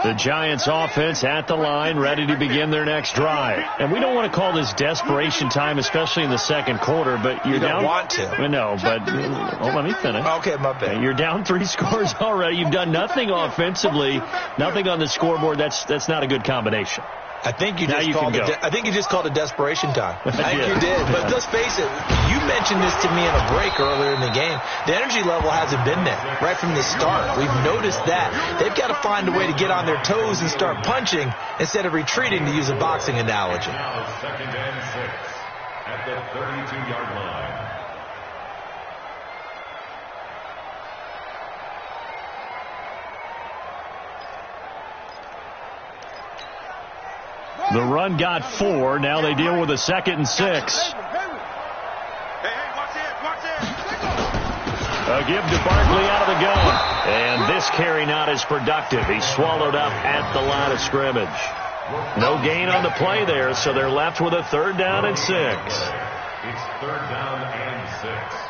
The Giants offense at the line, ready to begin their next drive. And we don't want to call this desperation time, especially in the second quarter, but you're down. You don't want to. No, but let me finish. Okay, my bad. You're down 3 scores already. You've done nothing offensively, nothing on the scoreboard. That's not a good combination. I think you just called it desperation time. I think you did. But let's face it, you mentioned this to me in a break earlier in the game. The energy level hasn't been there right from the start. We've noticed that. They've got to find a way to get on their toes and start punching instead of retreating, to use a boxing analogy. Now 2nd and 6 at the 32-yard line. The run got 4. Now they deal with a 2nd and 6. A give to Barkley out of the gun. And this carry not as productive. He's swallowed up at the line of scrimmage. No gain on the play there, so they're left with a 3rd down and 6. It's 3rd down and 6.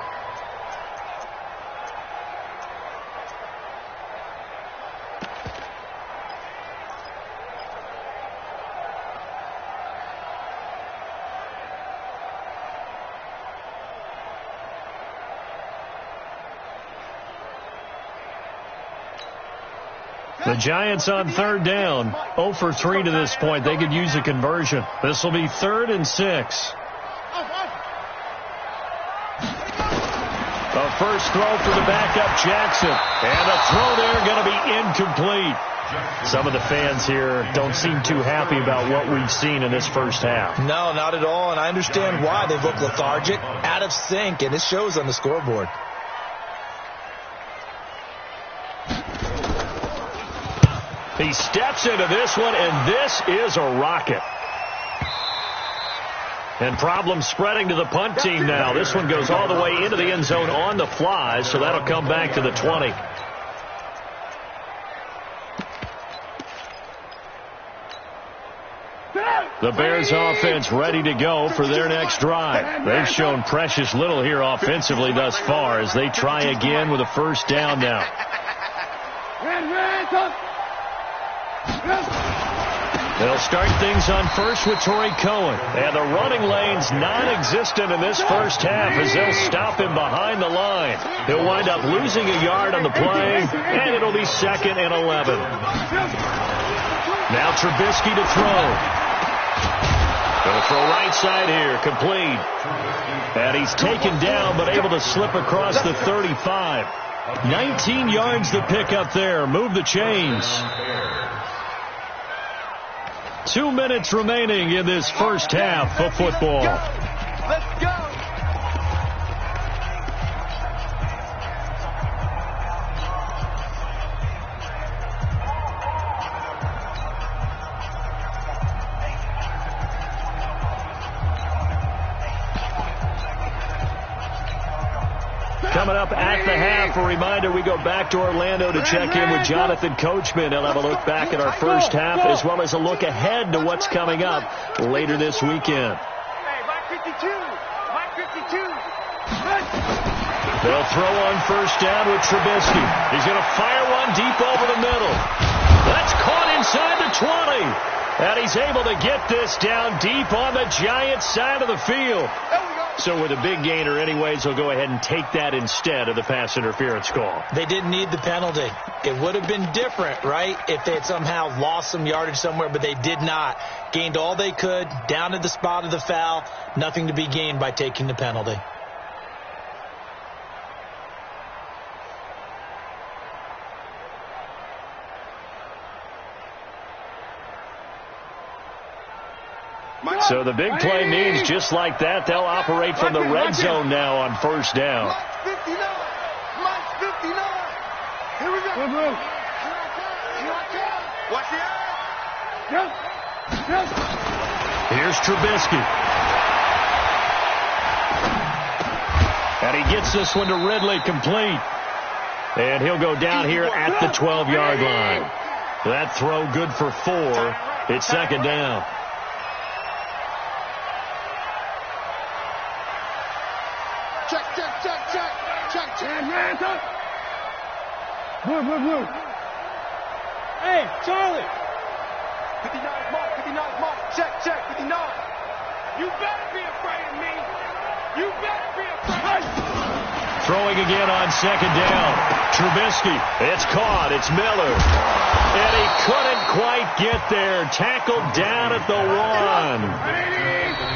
The Giants on 3rd down. 0 for 3 to this point. They could use a conversion. This will be 3rd and 6. A first throw for the backup, Jackson. And the throw there going to be incomplete. Some of the fans here don't seem too happy about what we've seen in this first half. No, not at all, and I understand why. They've looked lethargic, out of sync, and it shows on the scoreboard. He steps into this one, and this is a rocket. And problems spreading to the punt team now. This one goes all the way into the end zone on the fly, so that'll come back to the 20. The Bears offense ready to go for their next drive. They've shown precious little here offensively thus far as they try again with a 1st down now. They'll start things on first with Torrey Cohen. And the running lane's non-existent in this first half as they'll stop him behind the line. He'll wind up losing a yard on the play, and it'll be 2nd and 11. Now Trubisky to throw. Going to throw right side here, complete. And he's taken down but able to slip across the 35. 19 yards to pick up there. Move the chains. 2 minutes remaining in this first half of football. Let's go. Coming up at the half, a reminder, we go back to Orlando to check in with Jonathan Coachman. He'll have a look back at our first half as well as a look ahead to what's coming up later this weekend. They'll throw on 1st down with Trubisky. He's going to fire one deep over the middle. That's caught inside the 20. And he's able to get this down deep on the Giants side of the field. So with a big gainer anyways, they'll go ahead and take that instead of the pass interference call. They didn't need the penalty. It would have been different, right, if they had somehow lost some yardage somewhere, but they did not. Gained all they could, down to the spot of the foul. Nothing to be gained by taking the penalty. So the big play means just like that, they'll operate from the red zone now on 1st down. Here we go. Watch the eye. Here's Trubisky. And he gets this one to Ridley, complete. And he'll go down here at the 12-yard line. That throw good for 4. It's 2nd down. Move. Hey, Charlie. 59 mark, 59 mark. Check, 59. You better be afraid of me. You better be afraid. Throwing again on second down. Trubisky. It's caught. It's Miller. And he couldn't quite get there. Tackled down at the 1.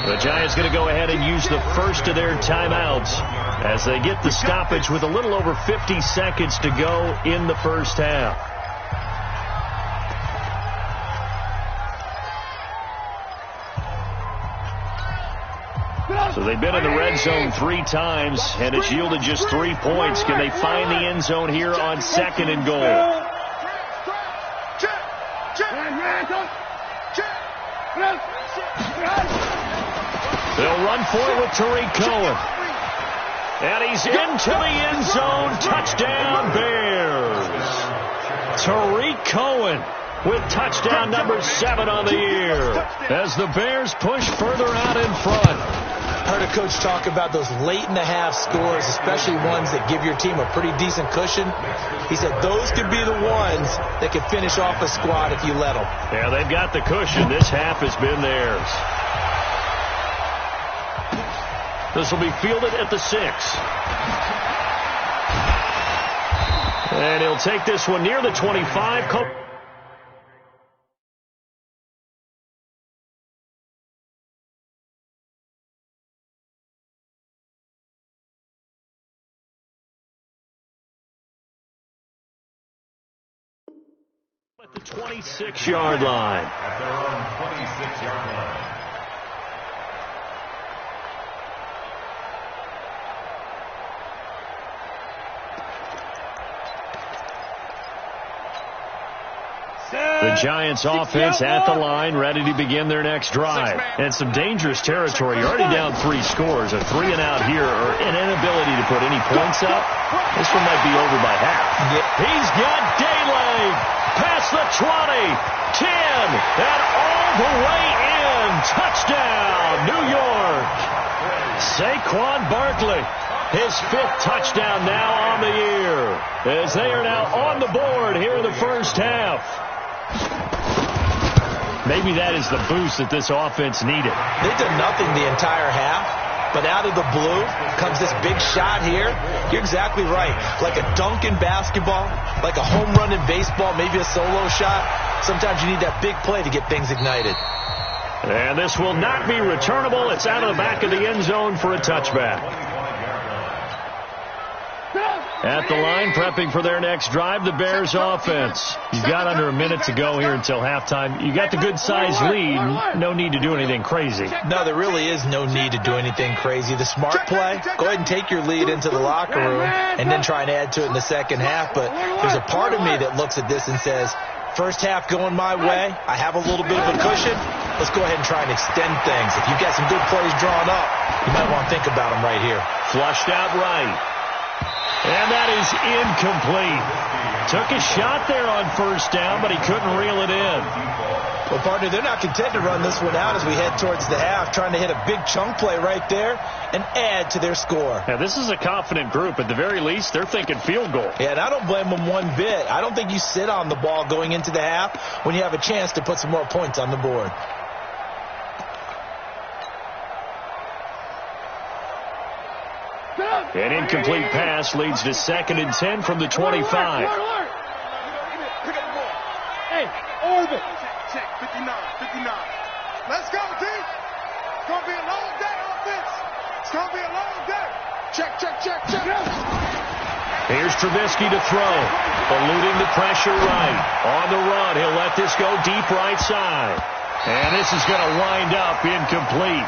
The Giants going to go ahead and use the first of their timeouts as they get the stoppage with a little over 50 seconds to go in the first half. So they've been in the red zone 3 times, and it's yielded just 3 points. Can they find the end zone here on second and goal? They'll run for it with Tariq Cohen. And he's into the end zone. Touchdown, Bears. Tariq Cohen with touchdown number 7 on the year as the Bears push further out in front. Heard a coach talk about those late-in-the-half scores, especially ones that give your team a pretty decent cushion. He said those could be the ones that could finish off a squad if you let them. Yeah, they've got the cushion. This half has been theirs. This will be fielded at the 6. And he'll take this one near the 25. At the 26-yard line. At their own 26-yard line. The Giants offense at the line, ready to begin their next drive. And some dangerous territory. You're already down 3 scores. A 3-and-out here or an inability to put any points up. This one might be over by half. He's got daylight. Past the 20, 10, and all the way in. Touchdown, New York. Saquon Barkley, his 5th touchdown now on the year, as they are now on the board here in the first half. Maybe that is the boost that this offense needed. They've done nothing the entire half, but out of the blue comes this big shot here. You're exactly right. Like a dunk in basketball, like a home run in baseball, maybe a solo shot. Sometimes you need that big play to get things ignited. And this will not be returnable. It's out of the back of the end zone for a touchback. At the line, prepping for their next drive, the Bears offense. You've got under a minute to go here until halftime. You got the good-sized lead. No need to do anything crazy. No, there really is no need to do anything crazy. The smart play, go ahead and take your lead into the locker room and then try and add to it in the second half. But there's a part of me that looks at this and says, first half going my way, I have a little bit of a cushion. Let's go ahead and try and extend things. If you've got some good plays drawn up, you might want to think about them right here. Flushed out right. And that is incomplete. Took a shot there on first down, but he couldn't reel it in. Well, partner, they're not content to run this one out as we head towards the half, trying to hit a big chunk play right there and add to their score. Now, this is a confident group. At the very least, they're thinking field goal. Yeah, and I don't blame them one bit. I don't think you sit on the ball going into the half when you have a chance to put some more points on the board. An incomplete pass leads to 2nd and 10 from the 25. Hey, orbit. Check, 59. Let's go, D. It's going to be a long day on this. It's going to be a long day. Check. Here's Trubisky to throw. Eluding the pressure right. On the run, he'll let this go deep right side. And this is going to wind up incomplete.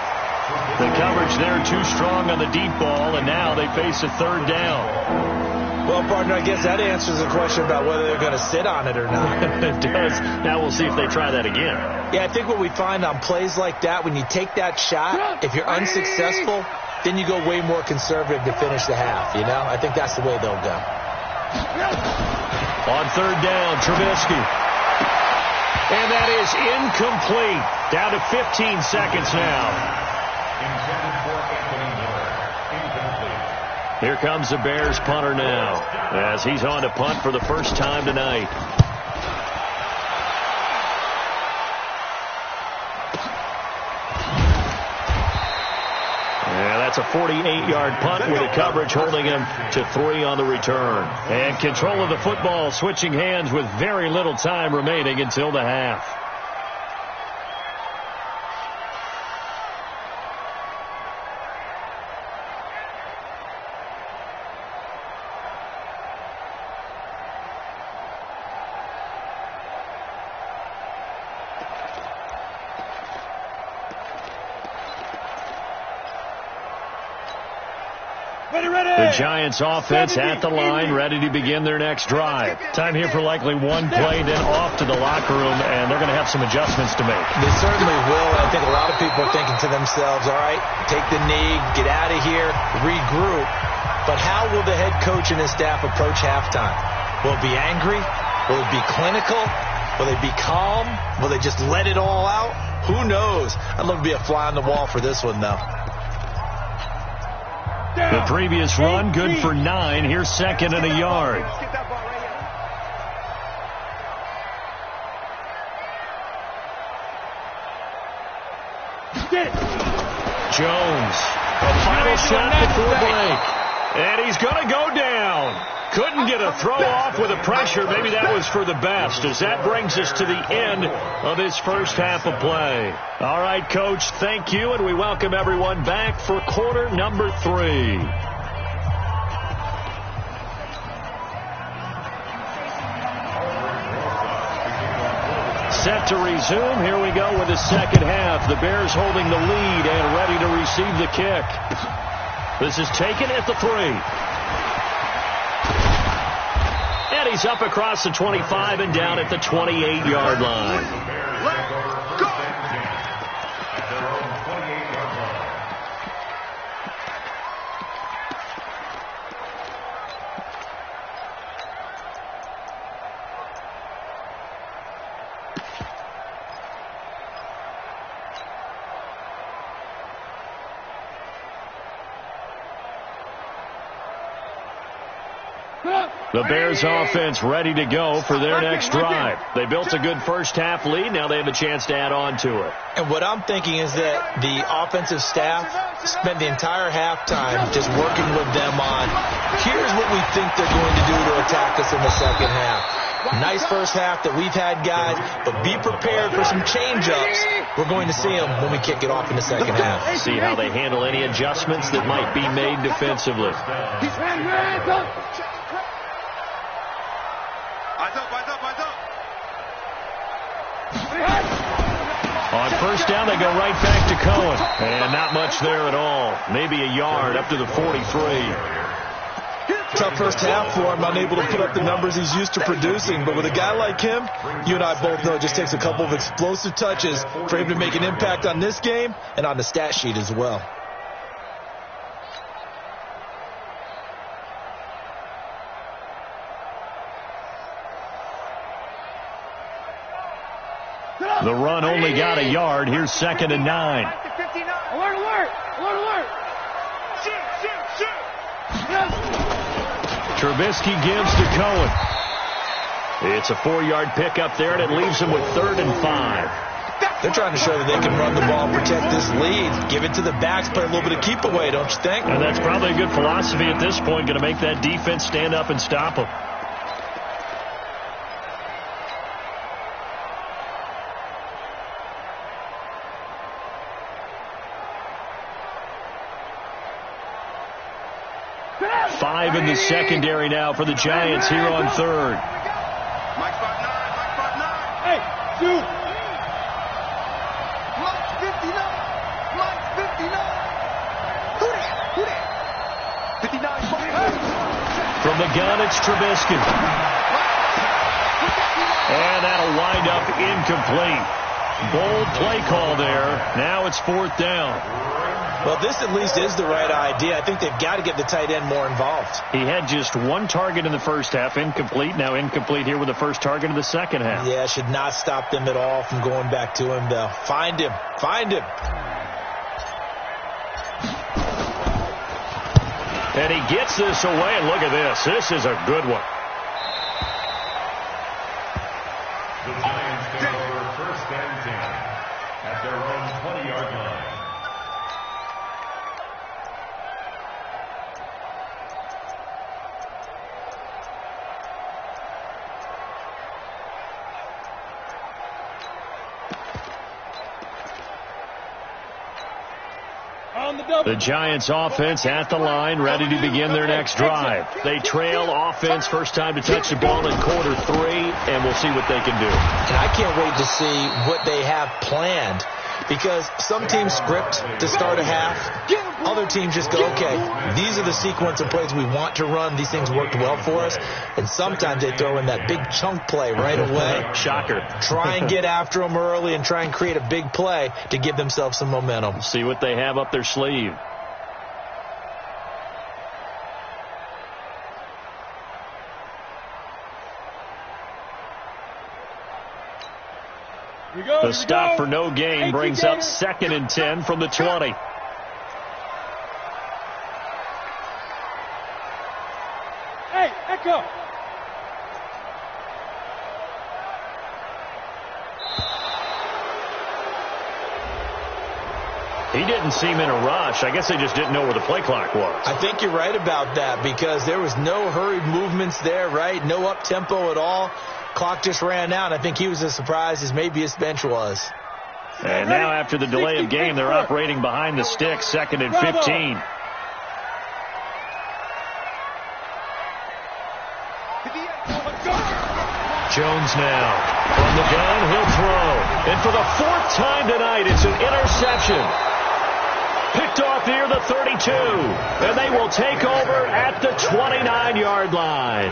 The coverage there too strong on the deep ball, and now they face a 3rd down. Well, partner, I guess that answers the question about whether they're going to sit on it or not. It does. Now we'll see if they try that again. Yeah, I think what we find on plays like that, when you take that shot, if you're unsuccessful, then you go way more conservative to finish the half, you know? I think that's the way they'll go. On 3rd down, Trubisky. And that is incomplete. Down to 15 seconds now. Here comes the Bears punter now, as he's on to punt for the first time tonight. a 48-yard punt with the coverage holding him to 3 on the return. And control of the football switching hands with very little time remaining until the half. The Giants offense at the line, ready to begin their next drive. Time here for likely one play, then off to the locker room, and they're going to have some adjustments to make. They certainly will. I think a lot of people are thinking to themselves, all right, take the knee, get out of here, regroup. But how will the head coach and his staff approach halftime? Will it be angry? Will it be clinical? Will they be calm? Will they just let it all out? Who knows? I'd love to be a fly on the wall for this one, though. The previous run, good for 9. Here's second and a yard. Jones, a final shot before break. And he's going to go down. Couldn't get a throw off with the pressure. Maybe that was for the best, as that brings us to the end of this first half of play. All right, Coach, thank you, and we welcome everyone back for quarter number 3. Set to resume. Here we go with the second half. The Bears holding the lead and ready to receive the kick. This is taken at the 3. And he's up across the 25 and down at the 28-yard line. Let's go! At their own 28-yard line. The Bears offense ready to go for their next drive. They built a good first half lead. Now they have a chance to add on to it. And what I'm thinking is that the offensive staff spent the entire halftime just working with them on, here's what we think they're going to do to attack us in the second half. Nice first half that we've had, guys, but be prepared for some change-ups. We're going to see them when we kick it off in the second half. See how they handle any adjustments that might be made defensively. On first down, they go right back to Cohen. And not much there at all. Maybe a yard up to the 43. Tough first half for him, unable to put up the numbers he's used to producing. But with a guy like him, you and I both know it just takes a couple of explosive touches for him to make an impact on this game and on the stat sheet as well. The run only got a yard. Here's second and 9. Alert, alert! Alert, alert! Shoot! Trubisky gives to Cohen. It's a 4-yard pickup there, and it leaves him with 3rd and 5. They're trying to show that they can run the ball and protect this lead. Give it to the backs, play a little bit of keep away, don't you think? And that's probably a good philosophy at this point, going to make that defense stand up and stop them. Five in the secondary now for the Giants here on 3rd. Mike spot 9. Hey, shoot! Mike 59. Mike 59. Who that? 59. From the gun, it's Trubisky. And that'll wind up incomplete. Bold play call there. Now it's 4th down. Well, this at least is the right idea. I think they've got to get the tight end more involved. He had just 1 target in the first half, incomplete. Now incomplete here with the first target of the second half. Yeah, should not stop them at all from going back to him, though. Find him. Find him. And he gets this away, and look at this. This is a good one. The Giants take over 1st and 10 at their own 20-yard line. The Giants offense at the line, ready to begin their next drive. They trail offense, first time to touch the ball in quarter 3, and we'll see what they can do. And I can't wait to see what they have planned, because some teams script to start a half. Other teams just go, okay, these are the sequence of plays we want to run. These things worked well for us. And sometimes they throw in that big chunk play right away. Shocker. Try and get after them early and try and create a big play to give themselves some momentum. See what they have up their sleeve. The stop for no gain brings up 2nd and 10 from the 20. Hey, Echo. He didn't seem in a rush. I guess they just didn't know where the play clock was. I think you're right about that, because there was no hurried movements there, right? No up-tempo at all. Clock just ran out. I think he was as surprised as maybe his bench was. And now after the delay of game, they're operating behind the sticks, 2nd and 15. Jones now from the gun, he'll throw. And for the 4th time tonight, it's an interception. Picked off near the 32. And they will take over at the 29-yard line.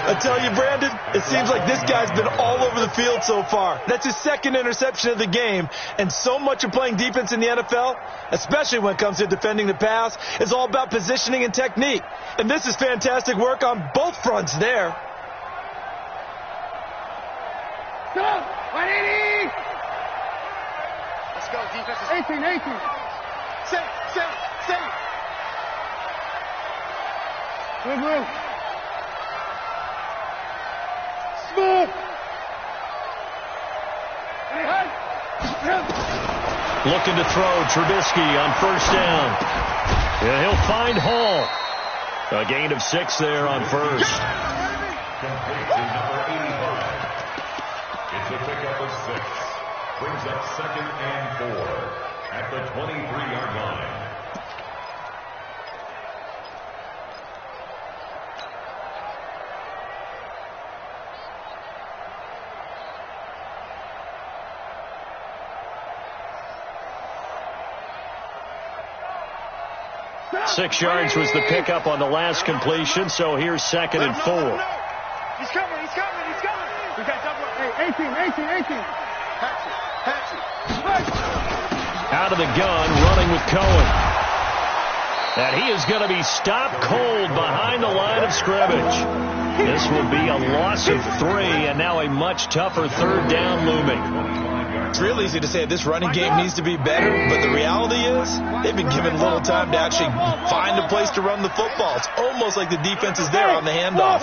I tell you, Brandon, it seems like this guy's been all over the field so far. That's his 2nd interception of the game. And so much of playing defense in the NFL, especially when it comes to defending the pass, is all about positioning and technique. And this is fantastic work on both fronts there. Go! 180! Let's go, defense. 18. Stay. Move. Smooth. Looking to throw, Trubisky on 1st down. And he'll find Hall. A gain of 6 there on 1st. It's a pickup of 6. Brings up 2nd and 4 at the 23-yard line. Six yards was the pickup on the last completion, so here's 2nd and 4. He's coming. We got double. Hey, 18. Out of the gun, running with Cohen. And he is going to be stopped cold behind the line of scrimmage. This will be a loss of 3, and now a much tougher 3rd down looming. It's real easy to say this running game needs to be better, but the reality is they've been given little time to actually find a place to run the football. It's almost like the defense is there on the handoff.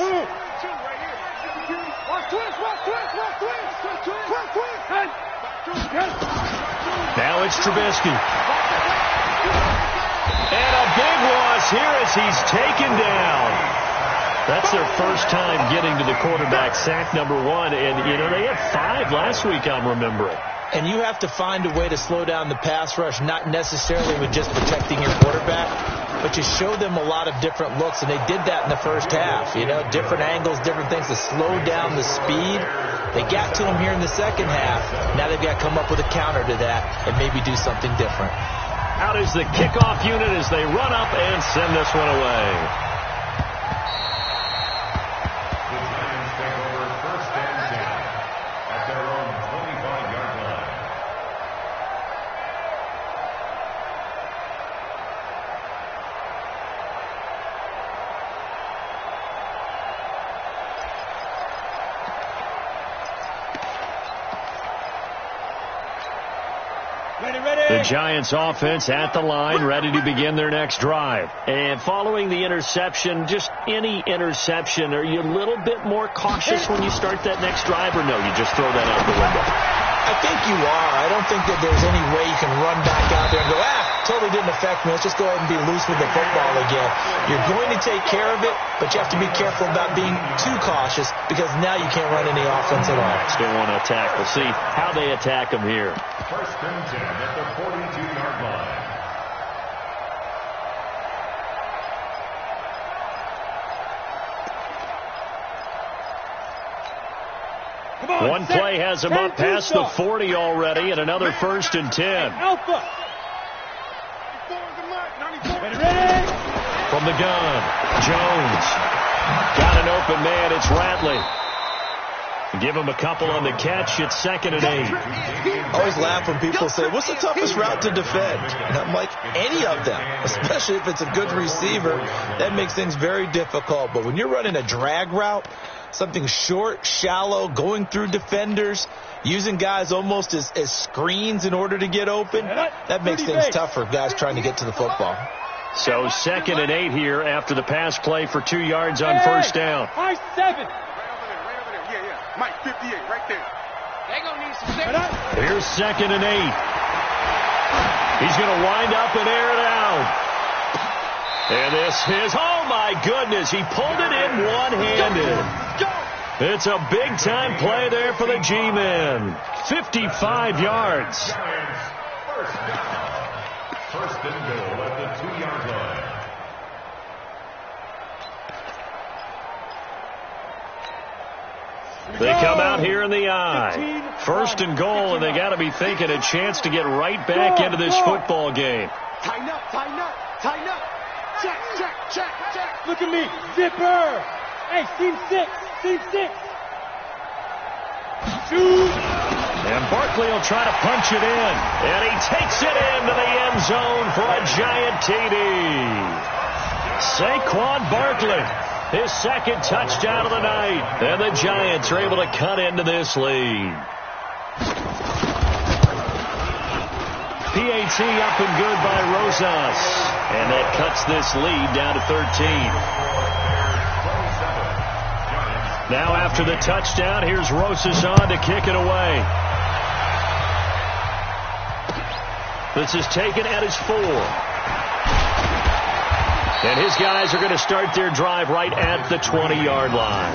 Now it's Trubisky. And a big loss here as he's taken down. That's their first time getting to the quarterback, sack number 1. And, they had 5 last week, I'm remembering. And you have to find a way to slow down the pass rush, not necessarily with just protecting your quarterback, but you show them a lot of different looks, and they did that in the first half. Different angles, different things to slow down the speed. They got to him here in the second half. Now they've got to come up with a counter to that and maybe do something different. Out is the kickoff unit as they run up and send this one away. The Giants offense at the line, ready to begin their next drive. And following the interception, just any interception, are you a little bit more cautious when you start that next drive, or no, you just throw that out the window? I think you are. I don't think that there's any way you can run back out there and go, totally didn't affect me. Let's just go ahead and be loose with the football again. You're going to take care of it, but you have to be careful about being too cautious, because now you can't run any offense at all. Still want to attack. We'll see how they attack them here. 1st and 10 at the 42-yard line. One play has him up past the 40 already, and another 1st and 10. Alpha. From the gun, Jones. Got an open man. It's Ratley. Give him a couple on the catch. It's 2nd and 8. I always laugh when people say, what's the toughest route to defend? And I'm like, any of them, especially if it's a good receiver. That makes things very difficult. But when you're running a drag route, something short, shallow, going through defenders, using guys almost as screens in order to get open, that makes things tough for guys trying to get to the football. So 2nd and 8 here after the pass play for 2 yards on 1st down. High 7. Mike, 58, right there. They gonna need some safety. Here's 2nd and 8. He's going to wind up and air it out. And this is, oh my goodness, he pulled it in one-handed. It's a big-time play there for the G-men. 55 yards. First and goal at the 2-yard line. They come out here in the eye. 1st and goal, and they got to be thinking a chance to get right back into this football game. Tighten up, tighten up, tighten up. Check, check, check, check. Look at me. Zipper. Hey, team 6. Team 6. Shoot. And Barkley will try to punch it in. And he takes it into the end zone for a giant TD. Saquon Barkley. His 2nd touchdown of the night. And the Giants are able to cut into this lead. PAT up and good by Rosas. And that cuts this lead down to 13. Now after the touchdown, here's Rosas on to kick it away. This is taken at his 4. And his guys are going to start their drive right at the 20-yard line.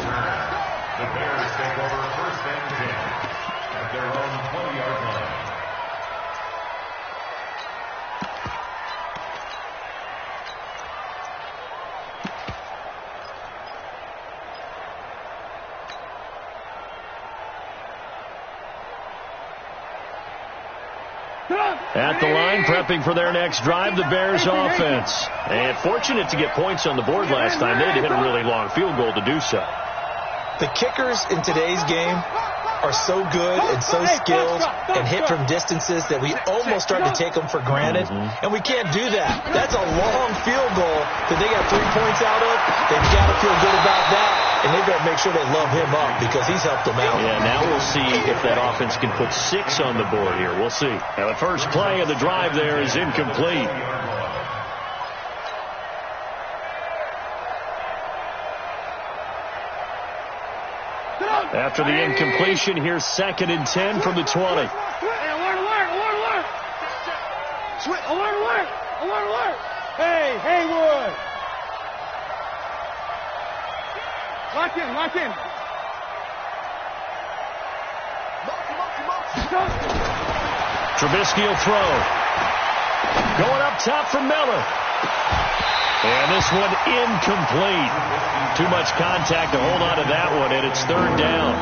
The Bears take over 1st and 10 at their own 20-yard line. At the line, prepping for their next drive, the Bears offense. And fortunate to get points on the board last time. They had to hit a really long field goal to do so. The kickers in today's game are so good and so skilled and hit from distances that we almost start to take them for granted. And we can't do that. That's a long field goal that they got 3 points out of. They've got to feel good about that. And they've got to make sure they love him up because he's helped them out. Yeah, now we'll see if that offense can put 6 on the board here. We'll see. Now the first play of the drive there is incomplete. After the incompletion, here's 2nd and 10 from the 20. Alert. Hey, Haywood. Lock in. Trubisky will throw. Going up top for Miller. And this one incomplete. Too much contact to hold on to that one, and it's 3rd down.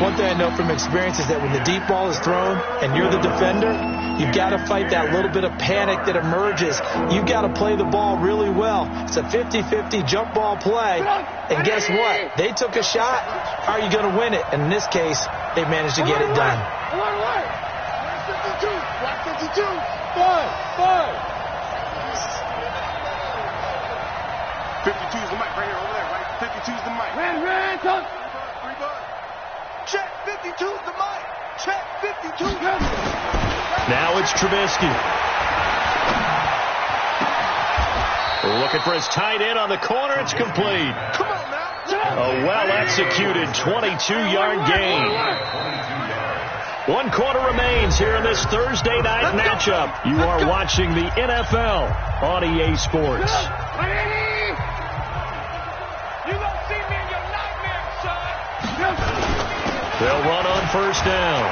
One thing I know from experience is that when the deep ball is thrown and you're the defender, you've got to fight that little bit of panic that emerges. You've got to play the ball really well. It's a 50-50 jump ball play. And guess what? They took a shot. How are you going to win it? And in this case, they managed to get it done. 52. 5. 52's the mic right here over there, right? 52's the mic. Ran, touch. 3 bucks. Check, 52's the mic. Check, 52. Now it's Trubisky. Looking for his tight end on the corner. It's complete. Come on now. A well-executed 22-yard gain. 1 quarter remains here in this Thursday night matchup. You are watching the NFL on EA Sports. They'll run on 1st down.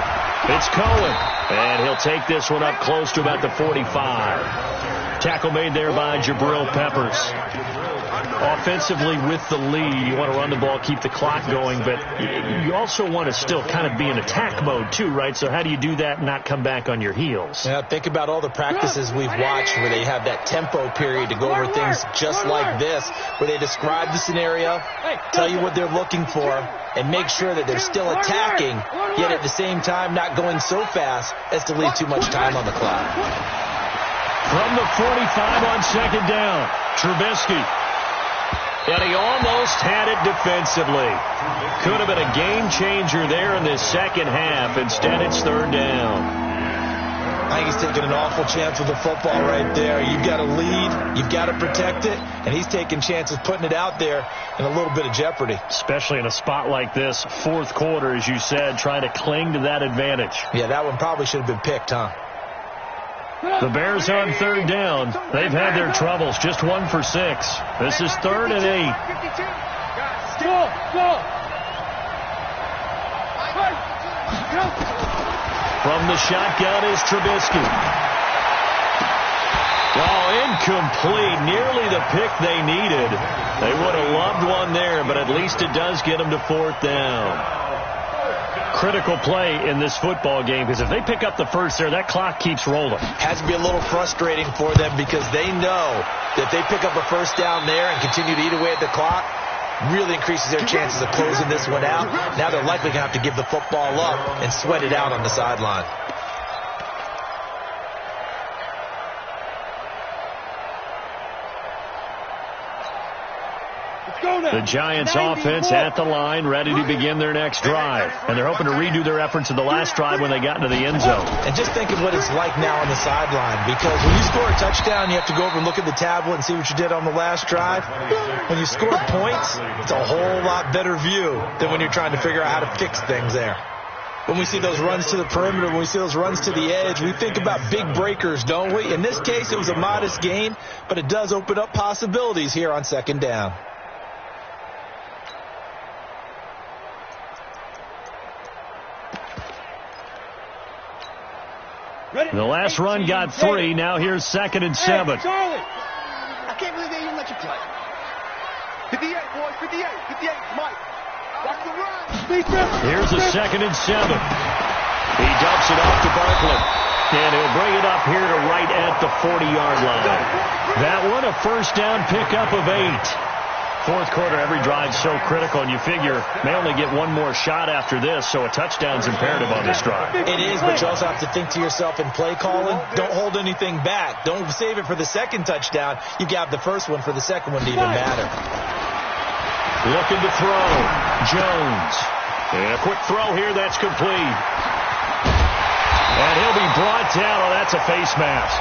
It's Cohen, and he'll take this one up close to about the 45. Tackle made there by Jabril Peppers. Offensively with the lead, you want to run the ball, keep the clock going, but you also want to still kind of be in attack mode too, right? So how do you do that and not come back on your heels? Yeah, think about all the practices we've watched where they have that tempo period to go over things just like this, where they describe the scenario, tell you what they're looking for, and make sure that they're still attacking, yet at the same time not going so fast as to leave too much time on the clock. From the 45 on second down, Trubisky. And he almost had it defensively. Could have been a game changer there in this second half. Instead, it's third down. I think he's taking an awful chance with the football right there. You've got to lead. You've got to protect it. And he's taking chances putting it out there in a little bit of jeopardy. Especially in a spot like this, fourth quarter, as you said, trying to cling to that advantage. Yeah, that one probably should have been picked, huh? The Bears on third down. They've had their troubles. Just 1 for 6. This is 3rd and 8. From the shotgun is Trubisky. Oh, incomplete. Nearly the pick they needed. They would have loved one there, but at least it does get them to 4th down. Critical play in this football game, because if they pick up the first there, that clock keeps rolling. Has to be a little frustrating for them because they know that they pick up a first down there and continue to eat away at the clock, really increases their chances of closing this one out. Now they're likely going to have to give the football up and sweat it out on the sideline. The Giants offense at the line, ready to begin their next drive. And they're hoping to redo their efforts of the last drive when they got into the end zone. And just think of what it's like now on the sideline, because when you score a touchdown, you have to go over and look at the tablet and see what you did on the last drive. When you score points, it's a whole lot better view than when you're trying to figure out how to fix things there. When we see those runs to the perimeter, when we see those runs to the edge, we think about big breakers, don't we? In this case, it was a modest gain, but it does open up possibilities here on second down. The last run got 3. Now here's 2nd and 7. Hey, Charlie! I can't believe they even let you play. 58, boys, 58, 58, Mike. Watch the run. Here's a 2nd and 7. He dumps it off to Barkley. And he'll bring it up here to right at the 40-yard line. That one, a first down pickup of 8. Fourth quarter, every drive so critical, and you figure may only get one more shot after this, so a touchdown's imperative on this drive. It is, but you also have to think to yourself in play calling, don't hold anything back. Don't save it for the second touchdown. You got the first one for the second one to even matter. Looking to throw. Jones. And a quick throw here, that's complete. And he'll be brought down. Oh, that's a face mask.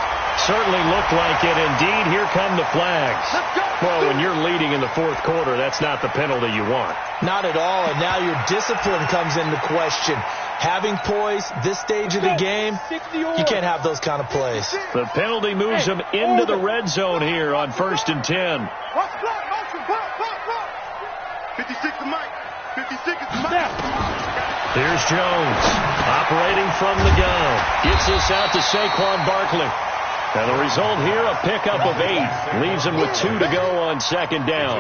Certainly looked like it. Indeed, here come the flags. Well, when you're leading in the fourth quarter, that's not the penalty you want. Not at all, and now your discipline comes into question. Having poise this stage of the game, you can't have those kind of plays. The penalty moves them into the red zone here on 1st and 10. 56 to Mike. 56 is Mike. Here's Jones, operating from the gun. Gets this out to Saquon Barkley. And the result here, a pickup of 8. Leaves him with 2 to go on second down.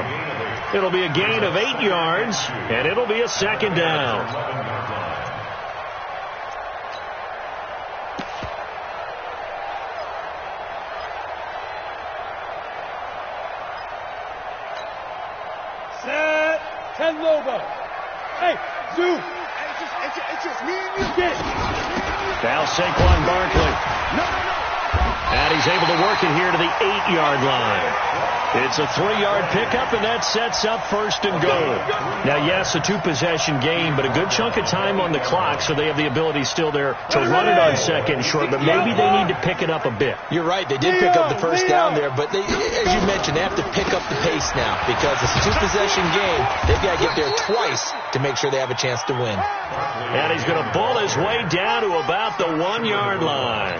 It'll be a gain of 8 yards, and it'll be a second down. Set. Ken Lobo. Hey, Zoo. It's just me and you. Now Saquon Barkley. No. And he's able to work it here to the 8-yard line. It's a 3-yard pickup, and that sets up 1st and goal. Now, yes, a 2-possession game, but a good chunk of time on the clock, so they have the ability still there to run it on 2nd and short, but maybe they need to pick it up a bit. You're right. They did pick up the first down there, but they, as you mentioned, they have to pick up the pace now because it's a 2-possession game. They've got to get there twice to make sure they have a chance to win. And he's going to bull his way down to about the 1-yard line.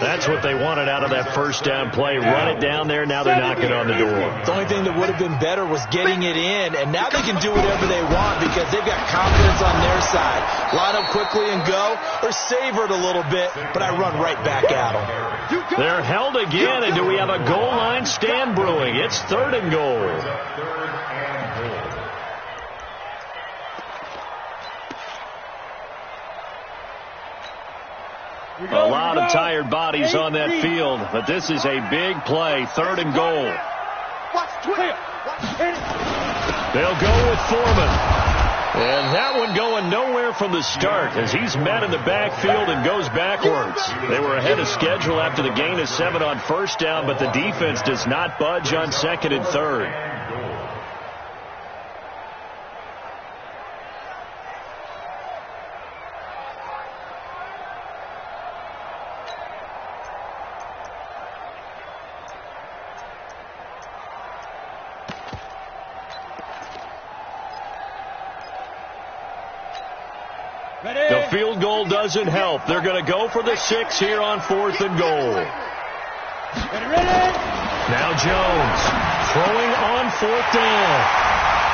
That's what they wanted out of that first down play. Run it down there. Now they're knocking on the door. The only thing that would have been better was getting it in, and now they can do whatever they want because they've got confidence on their side. Line up quickly and go, or savor it a little bit, but I run right back at them. They're held again, and do we have a goal line stand brewing? It's 3rd and goal. A lot of tired bodies on that field, but this is a big play. 3rd and goal. They'll go with Foreman. And that one going nowhere from the start as he's met in the backfield and goes backwards. They were ahead of schedule after the gain of 7 on first down, but the defense does not budge on 2nd and 3rd. The field goal doesn't help. They're going to go for the 6 here on 4th and goal. Now Jones throwing on 4th down.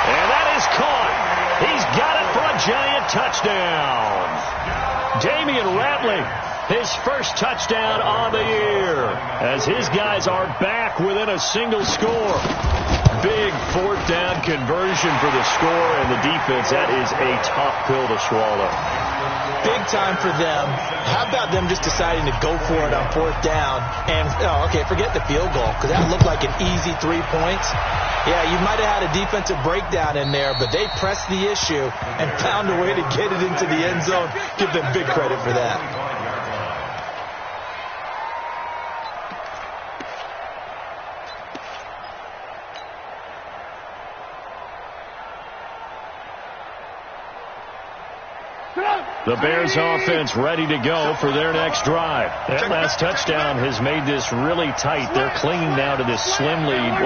And that is caught. He's got it for a giant touchdown. Damian Ratley, his first touchdown on the year, as his guys are back within a single score. Big 4th down conversion for the score, and the defense, that is a tough pill to swallow. Big time for them. How about them just deciding to go for it on 4th down? And, okay, forget the field goal, because that looked like an easy 3 points. Yeah, you might have had a defensive breakdown in there, but they pressed the issue and found a way to get it into the end zone. Give them big credit for that. The Bears offense ready to go for their next drive. That last touchdown has made this really tight. They're clinging now to this slim lead.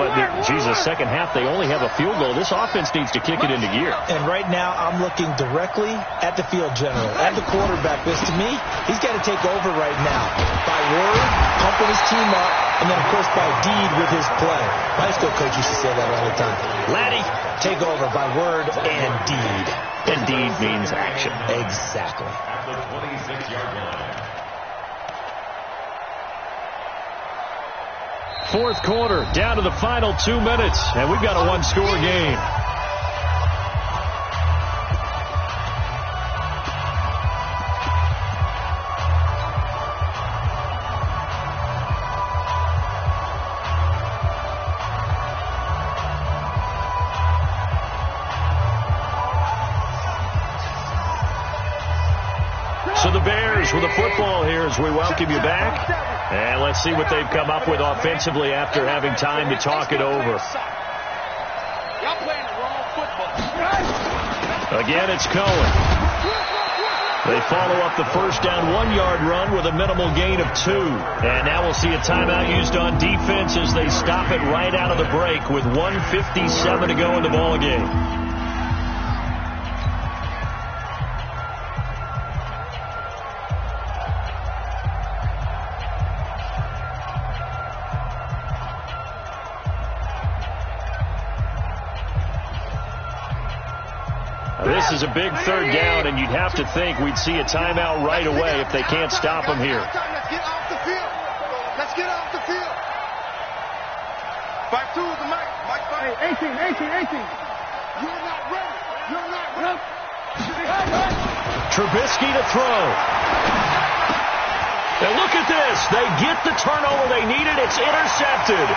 Second half, they only have a field goal. This offense needs to kick it into gear. And right now, I'm looking directly at the field general, at the quarterback. Because to me, he's got to take over right now. By word, pumping his team up, and then, of course, by deed with his play. My high school coach used to say that all the time. Laddie, take over by word and deed. And deed means action. Exactly. At the 26-yard line. 4th quarter, down to the final 2 minutes, and we've got a one-score game. So the Bears with the football here as we welcome you back. And let's see what they've come up with offensively after having time to talk it over. Again, it's Cohen. They follow up the first down 1-yard run with a minimal gain of 2. And now we'll see a timeout used on defense as they stop it right out of the break with 1:57 to go in the ballgame. This is a big 3rd down, and you'd have to think we'd see a timeout right away if they can't stop them here. Let's get off the field. Let's get off the field. Back to the Mike. Mike, hey, 18. You're not ready. You're not ready. Trubisky to throw. And look at this. They get the turnover they needed. It's intercepted.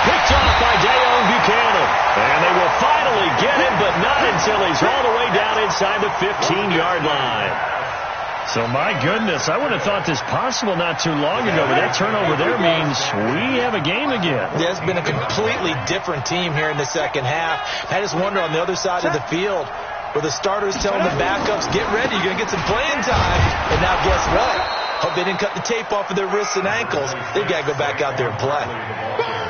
Picked off by Deone Bucannon. And they will finally get him, but not until he's all the way down inside the 15-yard line. So, my goodness, I would have thought this possible not too long ago, but that turnover there means we have a game again. Yeah, it's been a completely different team here in the second half. I just wonder on the other side of the field where the starters telling the backups, get ready, you're going to get some playing time. And now guess what? Hope they didn't cut the tape off of their wrists and ankles. They've got to go back out there and play.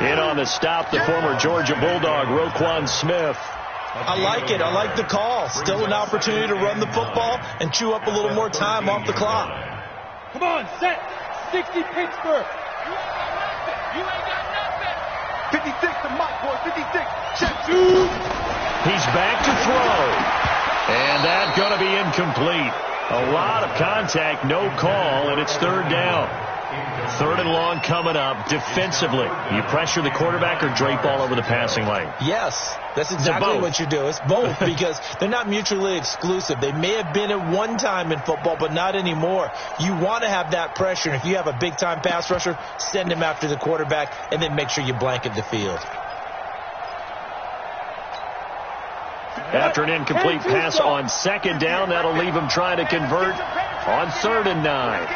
In on the stop, the former Georgia Bulldog, Roquan Smith. I like it. I like the call. Still an opportunity to run the football and chew up a little more time off the clock. Come on, set. 60 Pittsburgh. You ain't got nothing. 56 to Mike, boy. 56. Check. He's back to throw. And that's going to be incomplete. A lot of contact, no call, and it's third down. Third and long coming up. Defensively, you pressure the quarterback or drape all over the passing lane? Yes, that's exactly what you do. It's both because they're not mutually exclusive. They may have been at one time in football, but not anymore. You want to have that pressure. And if you have a big-time pass rusher, send him after the quarterback and then make sure you blanket the field. After an incomplete pass on second down, that'll leave him trying to convert on 3rd and 9.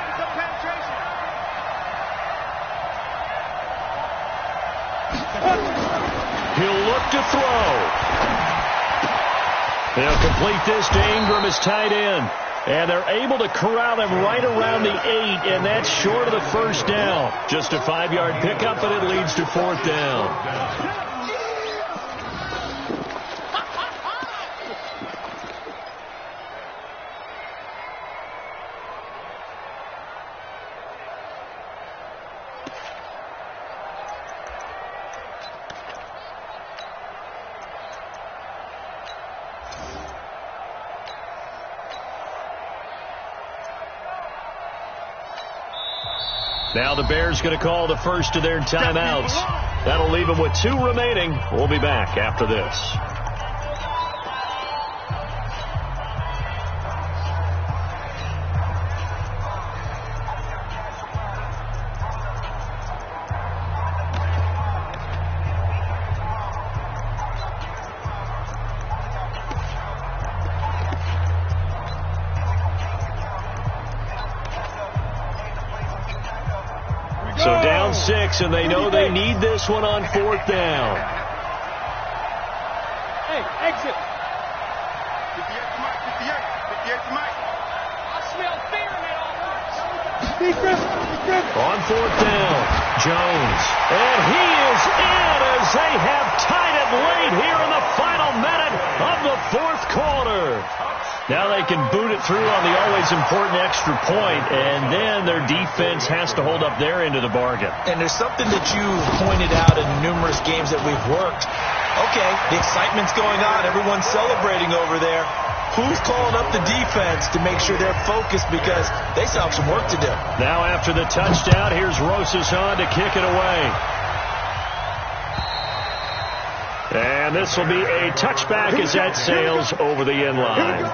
He'll look to throw. They'll complete this to Ingram as tight end. And they're able to corral him right around the 8, and that's short of the first down. Just a 5-yard pickup, and it leads to 4th down. Now the Bears going to call the first of their timeouts. That'll leave them with 2 remaining. We'll be back after this. So down 6, and they know they need this one on 4th down. Hey, exit. 58 to Mike, 58 to Mike. I smell fear in it all. Secret. On 4th down, Jones. And he is in as they have tied it late here in the final minute of the 4th quarter. Now they can boot it through on the always important extra point, and then their defense has to hold up their end of the bargain. And there's something that you pointed out in numerous games that we've worked. Okay, the excitement's going on. Everyone's celebrating over there. Who's calling up the defense to make sure they're focused because they still have some work to do? Now after the touchdown, here's Rosas on to kick it away. And this will be a touchback as that sails over the end line.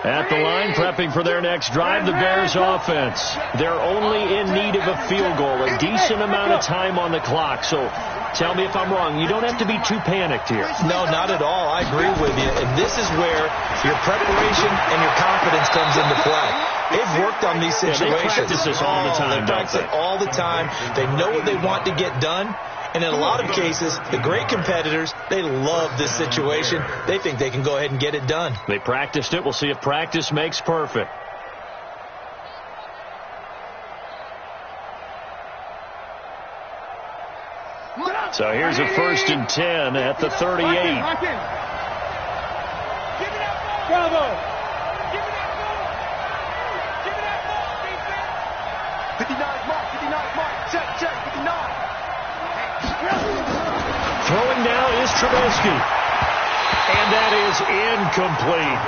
At the line, prepping for their next drive, the Bears offense. They're only in need of a field goal, a decent amount of time on the clock. So tell me if I'm wrong. You don't have to be too panicked here. No, not at all. I agree with you. And this is where your preparation and your confidence comes into play. They've worked on these situations. They practice this all the time, They practice it all the time. They know what they want to get done. And in a lot of cases, the great competitors, they love this situation. They think they can go ahead and get it done. They practiced it. We'll see if practice makes perfect. So here's a 1st and 10 at the 38. Bravo. 59 mark, 59 mark. Check, 59. Throwing now is Trubisky. And that is incomplete.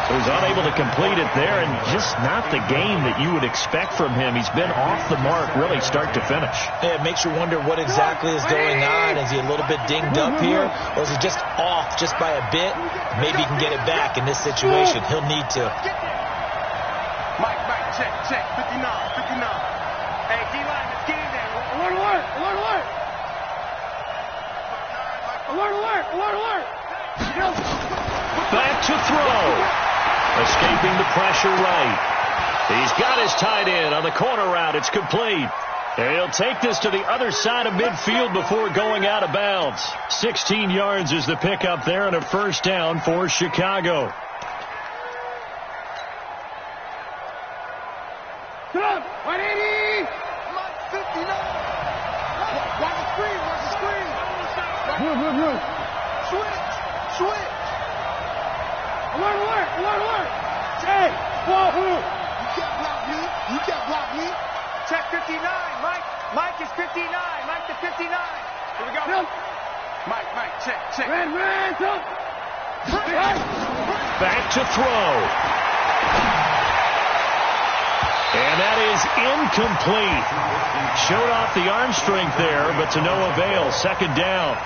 So he's unable to complete it there, and just not the game that you would expect from him. He's been off the mark really start to finish. Yeah, it makes you wonder what exactly is going on. Is he a little bit dinged up here, or is he just off just by a bit? Maybe he can get it back in this situation. He'll need to. Mike, check, 59. Hey, D-line, let's get in there. Alert. Back to throw. Escaping the pressure right. He's got his tight end on the corner route. It's complete. And he'll take this to the other side of midfield before going out of bounds. 16 yards is the pickup there and a 1st down for Chicago. Come on, 180. 59. Watch the screen. 59. Mike is 59. Mike to 59. Here we go. Mike, check. Back to throw. And that is incomplete. Showed off the arm strength there, but to no avail. Second down.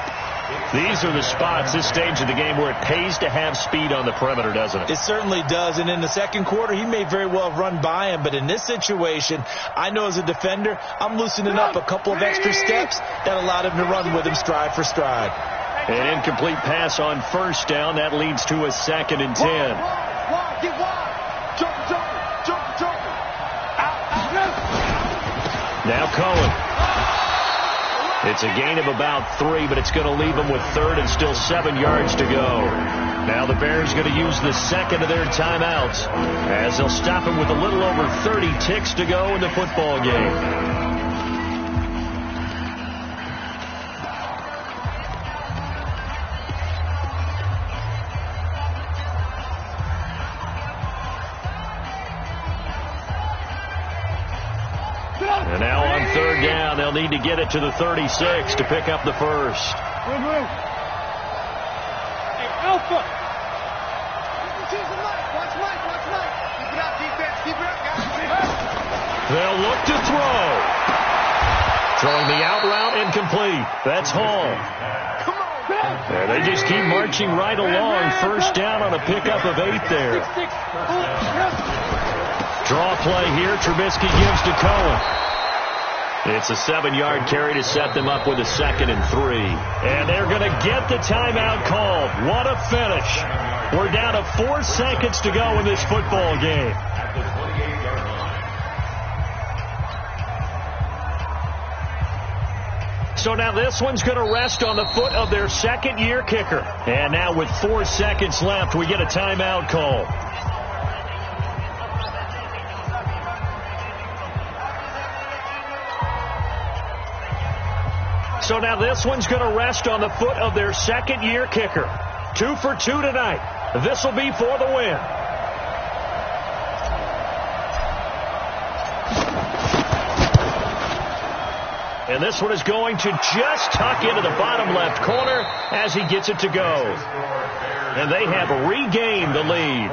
These are the spots, this stage of the game, where it pays to have speed on the perimeter, doesn't it? It certainly does. And in the second quarter, he may very well have run by him. But in this situation, I know as a defender, I'm loosening up a couple of extra steps that allowed him to run with him stride for stride. An incomplete pass on first down. That leads to a 2nd and 10. Wide, get wide. Jump. Now Cohen. It's a gain of about 3, but it's going to leave them with 3rd and still 7 yards to go. Now the Bears going to use the second of their timeouts as they'll stop him with a little over 30 ticks to go in the football game. And now on 3rd down, they'll need to get it to the 36 to pick up the first. Hey, Alpha. Watch Mike. Keep it up, defense. Keep it up, guys. They'll look to throw. Throwing the out route incomplete. That's Hall. Come on, And they just keep marching right along. First down on a pickup of 8 there. Draw play here. Trubisky gives to Cohen. It's a 7-yard carry to set them up with a 2nd and 3. And they're going to get the timeout called. What a finish. We're down to 4 seconds to go in this football game. So now this one's going to rest on the foot of their second-year kicker. And now with 4 seconds left, we get a timeout call. So now this one's going to rest on the foot of their second-year kicker. 2 for 2 tonight. This will be for the win. And this one is going to just tuck into the bottom left corner as he gets it to go. And they have regained the lead.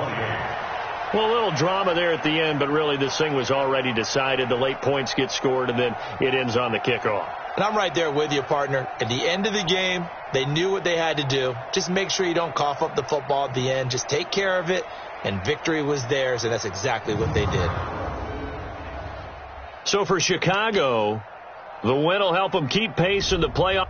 Well, a little drama there at the end, but really this thing was already decided. The late points get scored, and then it ends on the kickoff. And I'm right there with you, partner. At the end of the game, they knew what they had to do. Just make sure you don't cough up the football at the end. Just take care of it, and victory was theirs, and that's exactly what they did. So for Chicago, the win will help them keep pace in the playoff.